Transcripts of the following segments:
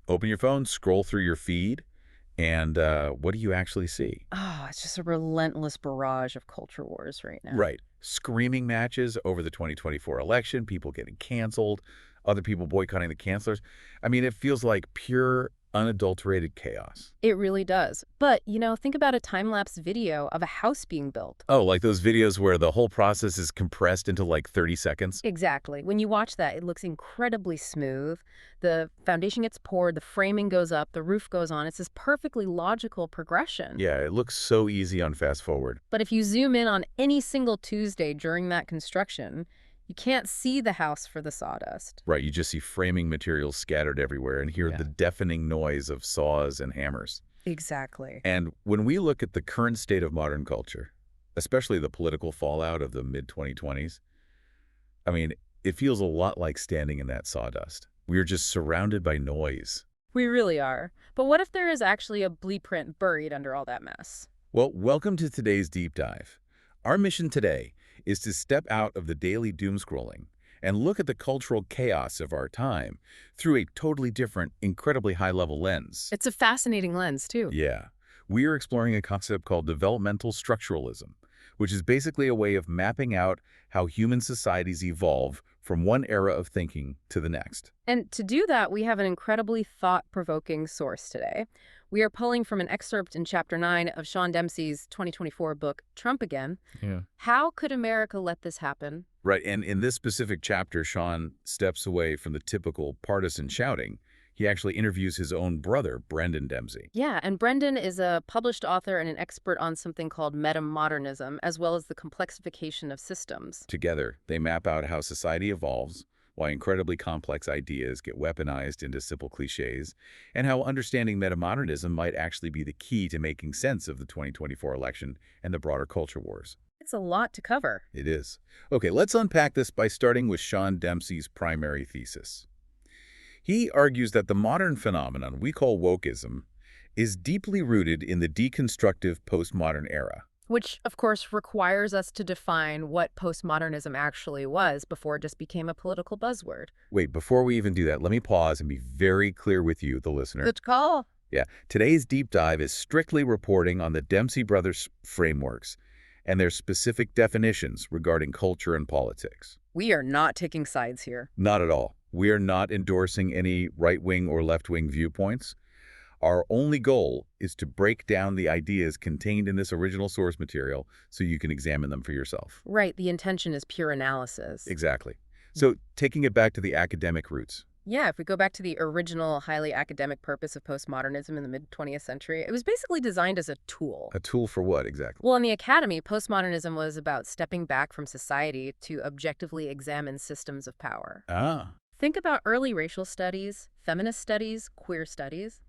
open your phone, scroll through your feed, and what do you actually see? Oh, it's just a relentless barrage of culture wars right now. Right. Screaming matches over the 2024 election, people getting canceled, other people boycotting the cancelers. I mean, it feels like pure, unadulterated chaos. It really does. But, think about a time-lapse video of a house being built. Oh, like those videos where the whole process is compressed into like 30 seconds? Exactly. When you watch that, it looks incredibly smooth. The foundation gets poured, the framing goes up, the roof goes on. It's this perfectly logical progression. Yeah, it looks so easy on fast forward. But if you zoom in on any single Tuesday during that construction, you can't see the house for the sawdust. Right, you just see framing materials scattered everywhere and hear Yeah. the deafening noise of saws and hammers. Exactly. And when we look at the current state of modern culture, especially the political fallout of the mid-2020s, I mean, it feels a lot like standing in that sawdust. We are just surrounded by noise. We really are. But what if there is actually a blueprint buried under all that mess? Well, welcome to today's deep dive. Our mission today is to step out of the daily doom scrolling and look at the cultural chaos of our time through a totally different, incredibly high-level lens. It's a fascinating lens, too. Yeah. We are exploring a concept called developmental structuralism, which is basically a way of mapping out how human societies evolve from one era of thinking to the next. And to do that, we have an incredibly thought-provoking source today. We are pulling from an excerpt in Chapter 9 of Sean Dempsey's 2024 book, Trump Again. Yeah. How could America let this happen? Right, and in this specific chapter, Sean steps away from the typical partisan shouting. He actually interviews his own brother, Brendan Dempsey. Yeah, and Brendan is a published author and an expert on something called metamodernism, as well as the complexification of systems. Together, they map out how society evolves, why incredibly complex ideas get weaponized into simple cliches, and how understanding metamodernism might actually be the key to making sense of the 2024 election and the broader culture wars. It's a lot to cover. It is. Okay, let's unpack this by starting with Sean Dempsey's primary thesis. He argues that the modern phenomenon we call wokeism is deeply rooted in the deconstructive postmodern era. Which, of course, requires us to define what postmodernism actually was before it just became a political buzzword. Wait, before we even do that, let me pause and be very clear with you, the listener. Good call. Yeah, today's deep dive is strictly reporting on the Dempsey brothers' frameworks and their specific definitions regarding culture and politics. We are not taking sides here. Not at all. We are not endorsing any right-wing or left-wing viewpoints. Our only goal is to break down the ideas contained in this original source material so you can examine them for yourself. Right, the intention is pure analysis. Exactly. So taking it back to the academic roots. Yeah, if we go back to the original highly academic purpose of postmodernism in the mid-20th century, it was basically designed as a tool. A tool for what exactly? Well, in the academy, postmodernism was about stepping back from society to objectively examine systems of power. Ah, Think about early racial studies, feminist studies, queer studies.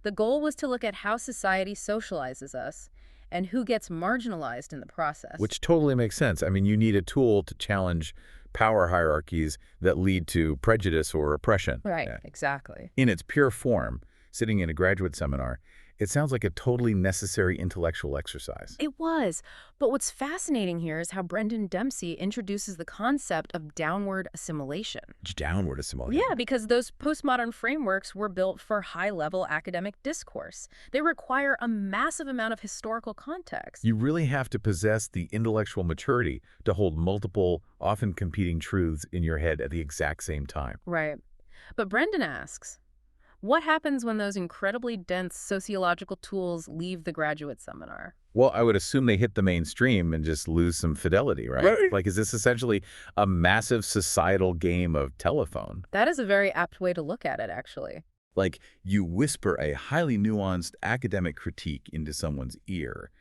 The goal was to look at how society socializes us and who gets marginalized in the process. which totally makes sense. I mean, you need a tool to challenge power hierarchies that lead to prejudice or oppression. Right, Yeah. exactly. In its pure form, sitting in a graduate seminar, it sounds like a totally necessary intellectual exercise. It was. But what's fascinating here is how Brendan Dempsey introduces the concept of downward assimilation. Downward assimilation. Yeah, because those postmodern frameworks were built for high-level academic discourse. They require a massive amount of historical context. You really have to possess the intellectual maturity to hold multiple, often competing truths in your head at the exact same time. Right. But Brendan asks, what happens when those incredibly dense sociological tools leave the graduate seminar? Well, I would assume they hit the mainstream and just lose some fidelity, right? Right. Like, is this essentially a massive societal game of telephone? That is a very apt way to look at it, actually. Like, you whisper a highly nuanced academic critique into someone's ear,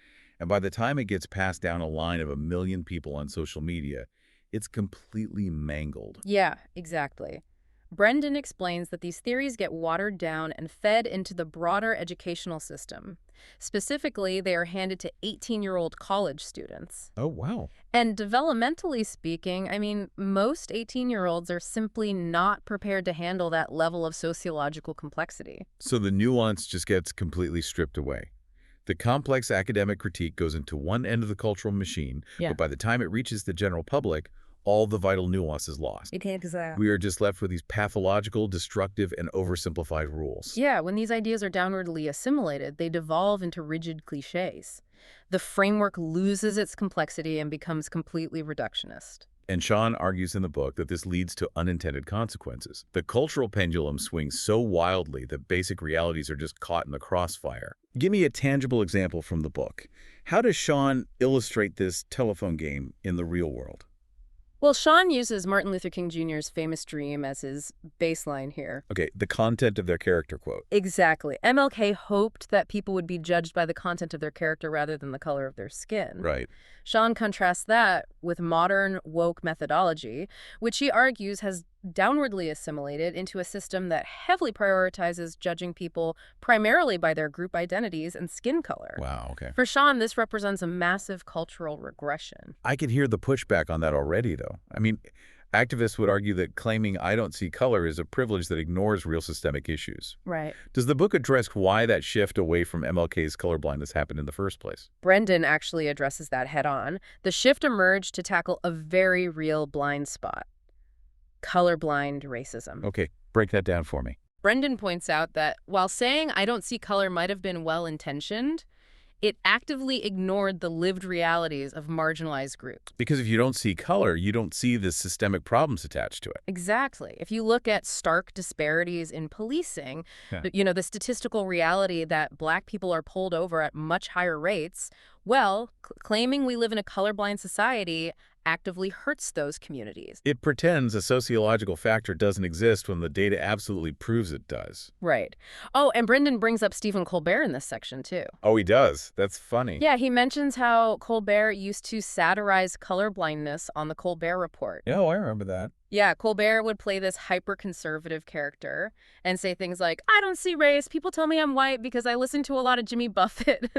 and by the time it gets passed down a line of 1 million people on social media, it's completely mangled. Yeah, exactly. Brendan explains that these theories get watered down and fed into the broader educational system. Specifically, they are handed to 18-year-old college students. Oh, wow. And developmentally speaking, I mean, most 18-year-olds are simply not prepared to handle that level of sociological complexity. So the nuance just gets completely stripped away. The complex academic critique goes into one end of the cultural machine, Yeah. but by the time it reaches the general public, all the vital nuance is lost. Exactly. We are just left with these pathological, destructive, and oversimplified rules. Yeah, when these ideas are downwardly assimilated, they devolve into rigid cliches. The framework loses its complexity and becomes completely reductionist. And Sean argues in the book that this leads to unintended consequences. The cultural pendulum swings so wildly that basic realities are just caught in the crossfire. Give me a tangible example from the book. How does Sean illustrate this telephone game in the real world? Well, Sean uses Martin Luther King Jr.'s famous dream as his baseline here. Okay, the content of their character quote. Exactly. MLK hoped that people would be judged by the content of their character rather than the color of their skin. Right. Sean contrasts that with modern woke methodology, which he argues has downwardly assimilated into a system that heavily prioritizes judging people primarily by their group identities and skin color. Wow, okay. For Sean, this represents a massive cultural regression. I can hear the pushback on that already, though. I mean, activists would argue that claiming I don't see color is a privilege that ignores real systemic issues. Right. Does the book address why that shift away from MLK's colorblindness happened in the first place? Brendan actually addresses that head-on. The shift emerged to tackle a very real blind spot: colorblind racism. Okay, break that down for me. Brendan points out that while saying I don't see color might have been well-intentioned, it actively ignored the lived realities of marginalized groups. Because if you don't see color, you don't see the systemic problems attached to it. Exactly. If you look at stark disparities in policing, Yeah. the statistical reality that Black people are pulled over at much higher rates, well, claiming we live in a colorblind society actively hurts those communities. It pretends a sociological factor doesn't exist when the data absolutely proves it does. Right. Oh, and Brendan brings up Stephen Colbert in this section, too. Oh, he does? That's funny. Yeah, he mentions how Colbert used to satirize colorblindness on the Colbert Report. Oh, I remember that. Yeah, Colbert would play this hyper-conservative character and say things like, I don't see race. People tell me I'm white because I listen to a lot of Jimmy Buffett.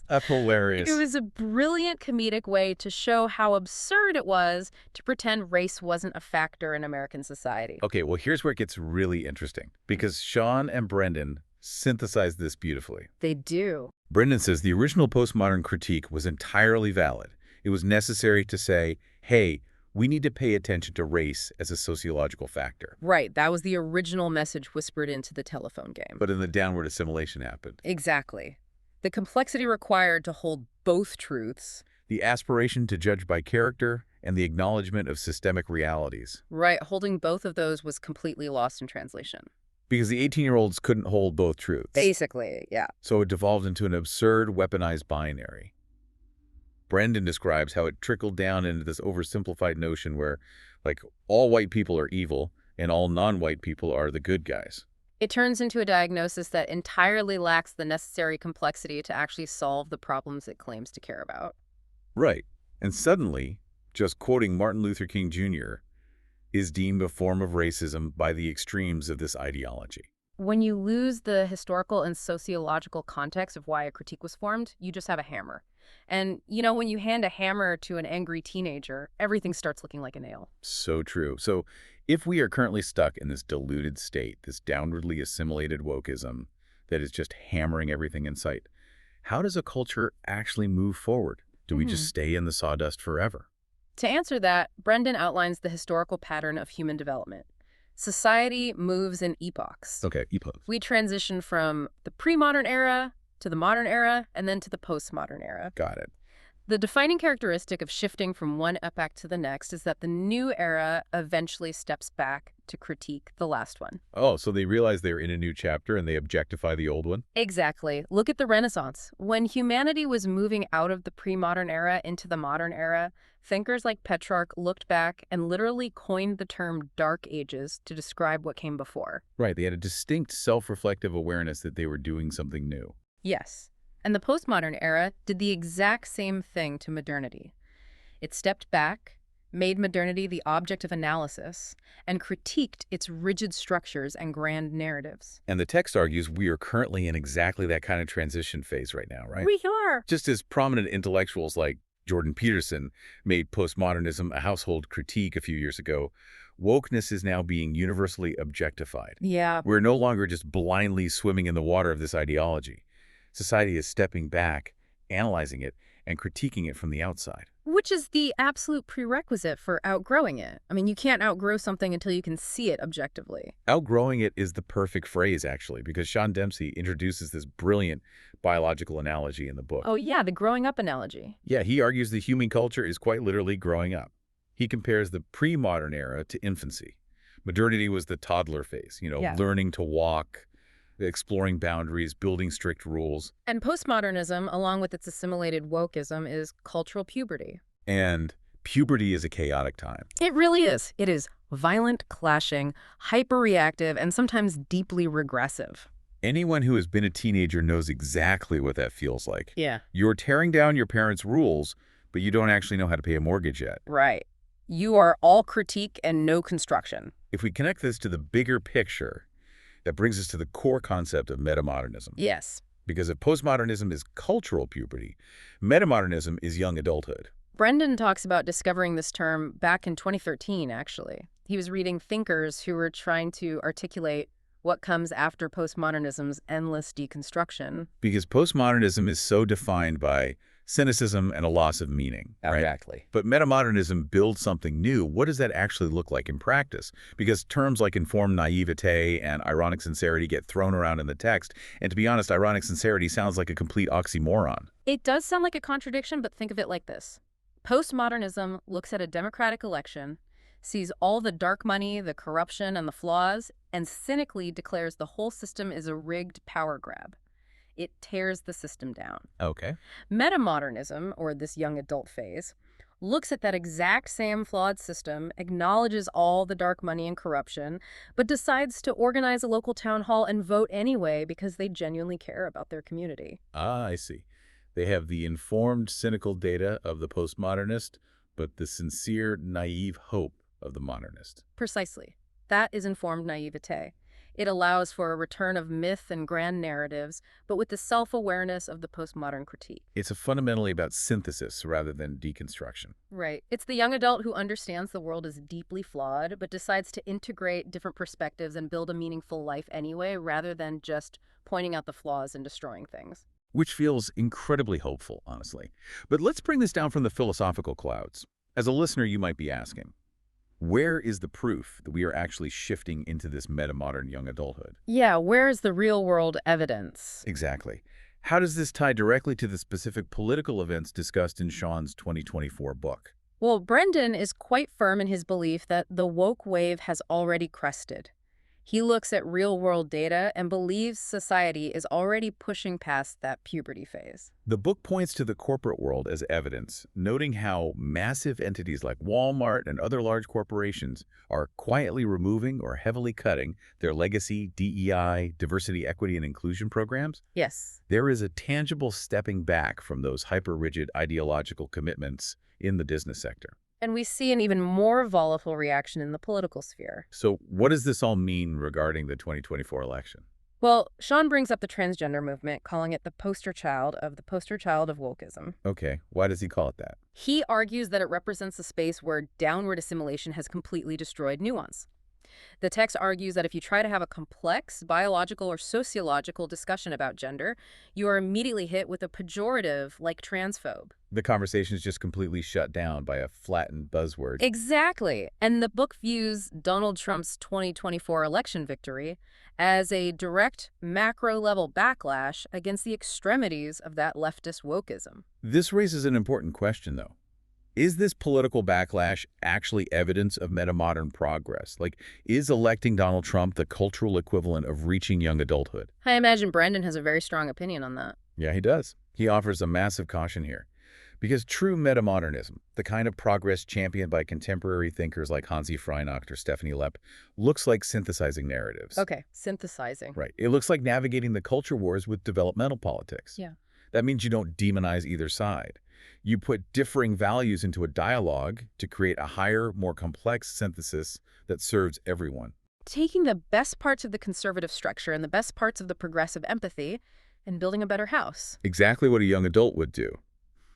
That's hilarious. It was a brilliant comedic way to show how absurd it was to pretend race wasn't a factor in American society. Okay, well, here's where it gets really interesting, because Sean and Brendan synthesize this beautifully. They do. Brendan says the original postmodern critique was entirely valid. It was necessary to say, hey, we need to pay attention to race as a sociological factor. Right, that was the original message whispered into the telephone game. But then the downward assimilation happened. Exactly. The complexity required to hold both truths. The aspiration to judge by character and the acknowledgement of systemic realities. Right, holding both of those was completely lost in translation. Because the 18-year-olds couldn't hold both truths. Basically, yeah. So it devolved into an absurd, weaponized binary. Brendan describes how it trickled down into this oversimplified notion where, like, all white people are evil and all non-white people are the good guys. It turns into a diagnosis that entirely lacks the necessary complexity to actually solve the problems it claims to care about. Right. And suddenly, just quoting Martin Luther King Jr. is deemed a form of racism by the extremes of this ideology. When you lose the historical and sociological context of why a critique was formed, you just have a hammer. And, when you hand a hammer to an angry teenager, everything starts looking like a nail. So true. So if we are currently stuck in this diluted state, this downwardly assimilated wokeism that is just hammering everything in sight, how does a culture actually move forward? Do we just stay in the sawdust forever? To answer that, Brendan outlines the historical pattern of human development. Society moves in epochs. Okay, epochs. We transition from the pre-modern era to the modern era and then to the postmodern era. Got it. The defining characteristic of shifting from one epoch to the next is that the new era eventually steps back to critique the last one. Oh, so they realize they're in a new chapter and they objectify the old one? Exactly. Look at the Renaissance. When humanity was moving out of the pre-modern era into the modern era, thinkers like Petrarch looked back and literally coined the term Dark Ages to describe what came before. Right, they had a distinct self-reflective awareness that they were doing something new. Yes. And the postmodern era did the exact same thing to modernity. It stepped back, made modernity the object of analysis, and critiqued its rigid structures and grand narratives. And the text argues we are currently in exactly that kind of transition phase right now, right? We are. Just as prominent intellectuals like Jordan Peterson made postmodernism a household critique a few years ago, wokeness is now being universally objectified. Yeah. We're no longer just blindly swimming in the water of this ideology. Society is stepping back, analyzing it, and critiquing it from the outside. Which is the absolute prerequisite for outgrowing it. I mean, you can't outgrow something until you can see it objectively. Outgrowing it is the perfect phrase, actually, because Sean Dempsey introduces this brilliant biological analogy in the book. Oh yeah, the growing up analogy. Yeah, he argues the human culture is quite literally growing up. He compares the pre-modern era to infancy. Modernity was the toddler phase, Yeah. learning to walk, exploring boundaries, building strict rules. And postmodernism, along with its assimilated wokeism, is cultural puberty. And puberty is a chaotic time. It really is. It is violent, clashing, hyper-reactive, and sometimes deeply regressive. Anyone who has been a teenager knows exactly what that feels like. Yeah. You're tearing down your parents' rules, but you don't actually know how to pay a mortgage yet. Right. You are all critique and no construction. If we connect this to the bigger picture, that brings us to the core concept of metamodernism. Yes. Because if postmodernism is cultural puberty, metamodernism is young adulthood. Brendan talks about discovering this term back in 2013, actually. He was reading thinkers who were trying to articulate what comes after postmodernism's endless deconstruction. Because postmodernism is so defined by cynicism and a loss of meaning, right? Exactly. But metamodernism builds something new. What does that actually look like in practice? Because terms like informed naivete and ironic sincerity get thrown around in the text. And to be honest, ironic sincerity sounds like a complete oxymoron. It does sound like a contradiction, but think of it like this. Postmodernism looks at a democratic election, sees all the dark money, the corruption, and the flaws, and cynically declares the whole system is a rigged power grab. It tears the system down. Okay. Metamodernism, or this young adult phase, looks at that exact same flawed system, acknowledges all the dark money and corruption, but decides to organize a local town hall and vote anyway because they genuinely care about their community. Ah, I see. They have the informed, cynical data of the postmodernist, but the sincere, naive hope of the modernist. Precisely. That is informed naivete. It allows for a return of myth and grand narratives, but with the self-awareness of the postmodern critique. It's fundamentally about synthesis rather than deconstruction. Right. It's the young adult who understands the world is deeply flawed, but decides to integrate different perspectives and build a meaningful life anyway, rather than just pointing out the flaws and destroying things. Which feels incredibly hopeful, honestly. But let's bring this down from the philosophical clouds. As a listener, you might be asking, where is the proof that we are actually shifting into this metamodern young adulthood? Yeah, where is the real-world evidence? Exactly. How does this tie directly to the specific political events discussed in Sean's 2024 book? Well, Brendan is quite firm in his belief that the woke wave has already crested. He looks at real-world data and believes society is already pushing past that puberty phase. The book points to the corporate world as evidence, noting how massive entities like Walmart and other large corporations are quietly removing or heavily cutting their legacy DEI, diversity, equity, and inclusion programs. Yes. There is a tangible stepping back from those hyper-rigid ideological commitments in the business sector. And we see an even more volatile reaction in the political sphere. So what does this all mean regarding the 2024 election? Well, Sean brings up the transgender movement, calling it the poster child of wokeism. Okay, why does he call it that? He argues that it represents a space where downward assimilation has completely destroyed nuance. The text argues that if you try to have a complex biological or sociological discussion about gender, you are immediately hit with a pejorative like transphobe. The conversation is just completely shut down by a flattened buzzword. Exactly. And the book views Donald Trump's 2024 election victory as a direct macro-level backlash against the extremities of that leftist wokeism. This raises an important question, though. Is this political backlash actually evidence of metamodern progress? Like, is electing Donald Trump the cultural equivalent of reaching young adulthood? I imagine Brendan has a very strong opinion on that. Yeah, he does. He offers a massive caution here. Because true metamodernism, the kind of progress championed by contemporary thinkers like Hansi Freinacht or Stephanie Lepp, looks like synthesizing narratives. Okay, synthesizing. Right. It looks like navigating the culture wars with developmental politics. Yeah. That means you don't demonize either side. You put differing values into a dialogue to create a higher, more complex synthesis that serves everyone. Taking the best parts of the conservative structure and the best parts of the progressive empathy and building a better house. Exactly what a young adult would do.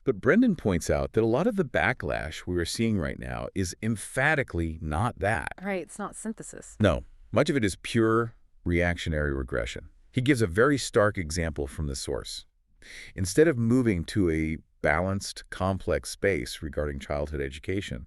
But Brendan points out that a lot of the backlash we are seeing right now is emphatically not that. Right, it's not synthesis. No, much of it is pure reactionary regression. He gives a very stark example from the source. Instead of moving to a balanced, complex space regarding childhood education,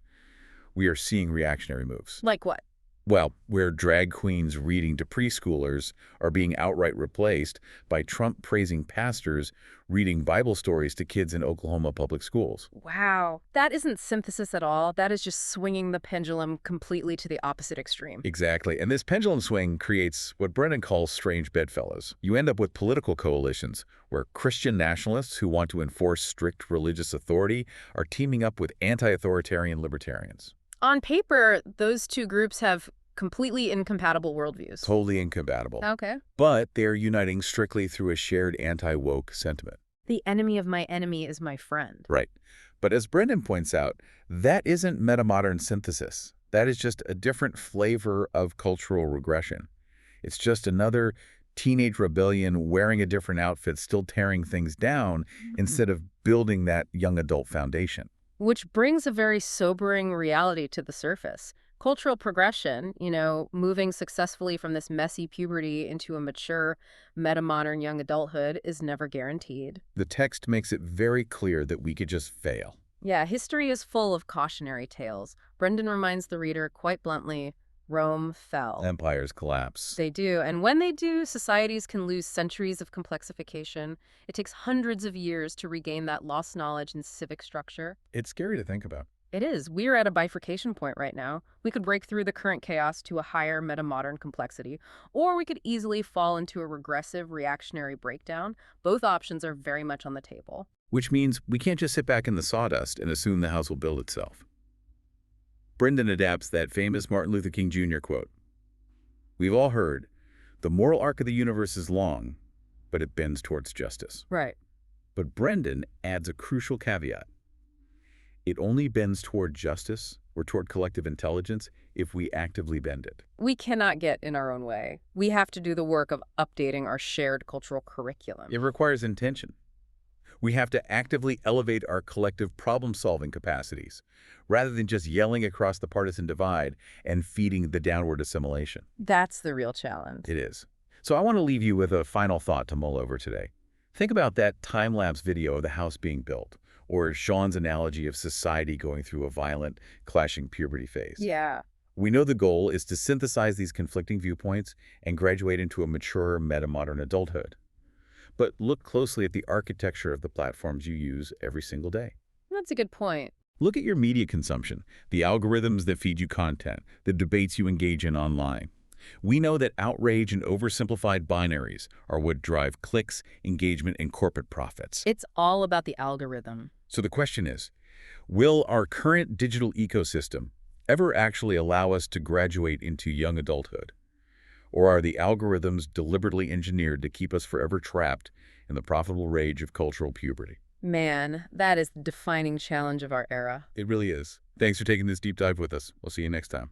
we are seeing reactionary moves. Like what? Well, where drag queens reading to preschoolers are being outright replaced by Trump-praising pastors reading Bible stories to kids in Oklahoma public schools. Wow. That isn't synthesis at all. That is just swinging the pendulum completely to the opposite extreme. Exactly, and this pendulum swing creates what Brennan calls strange bedfellows. You end up with political coalitions where Christian nationalists who want to enforce strict religious authority are teaming up with anti-authoritarian libertarians. On paper, those two groups have completely incompatible worldviews. Totally incompatible. Okay. But they're uniting strictly through a shared anti-woke sentiment. The enemy of my enemy is my friend. Right. But as Brendan points out, that isn't metamodern synthesis. That is just a different flavor of cultural regression. It's just another teenage rebellion wearing a different outfit, still tearing things down instead of building that young adult foundation. Which brings a very sobering reality to the surface. Cultural progression, moving successfully from this messy puberty into a mature, metamodern young adulthood is never guaranteed. The text makes it very clear that we could just fail. Yeah, history is full of cautionary tales. Brendan reminds the reader quite bluntly, Rome fell. Empires collapse. They do, and when they do, societies can lose centuries of complexification. It takes hundreds of years to regain that lost knowledge and civic structure. It's scary to think about. It is. We're at a bifurcation point right now. We could break through the current chaos to a higher metamodern complexity, or we could easily fall into a regressive, reactionary breakdown. Both options are very much on the table. Which means we can't just sit back in the sawdust and assume the house will build itself. Brendan adapts that famous Martin Luther King Jr. quote. We've all heard, the moral arc of the universe is long, but it bends towards justice. Right. But Brendan adds a crucial caveat. It only bends toward justice or toward collective intelligence if we actively bend it. We cannot get in our own way. We have to do the work of updating our shared cultural curriculum. It requires intention. We have to actively elevate our collective problem-solving capacities, rather than just yelling across the partisan divide and feeding the downward assimilation. That's the real challenge. It is. So I want to leave you with a final thought to mull over today. Think about that time-lapse video of the house being built, or Sean's analogy of society going through a violent, clashing puberty phase. Yeah. We know the goal is to synthesize these conflicting viewpoints and graduate into a mature, metamodern adulthood. But look closely at the architecture of the platforms you use every single day. That's a good point. Look at your media consumption, the algorithms that feed you content, the debates you engage in online. We know that outrage and oversimplified binaries are what drive clicks, engagement, and corporate profits. It's all about the algorithm. So the question is, will our current digital ecosystem ever actually allow us to graduate into young adulthood? Or are the algorithms deliberately engineered to keep us forever trapped in the profitable rage of cultural puberty? Man, that is the defining challenge of our era. It really is. Thanks for taking this deep dive with us. We'll see you next time.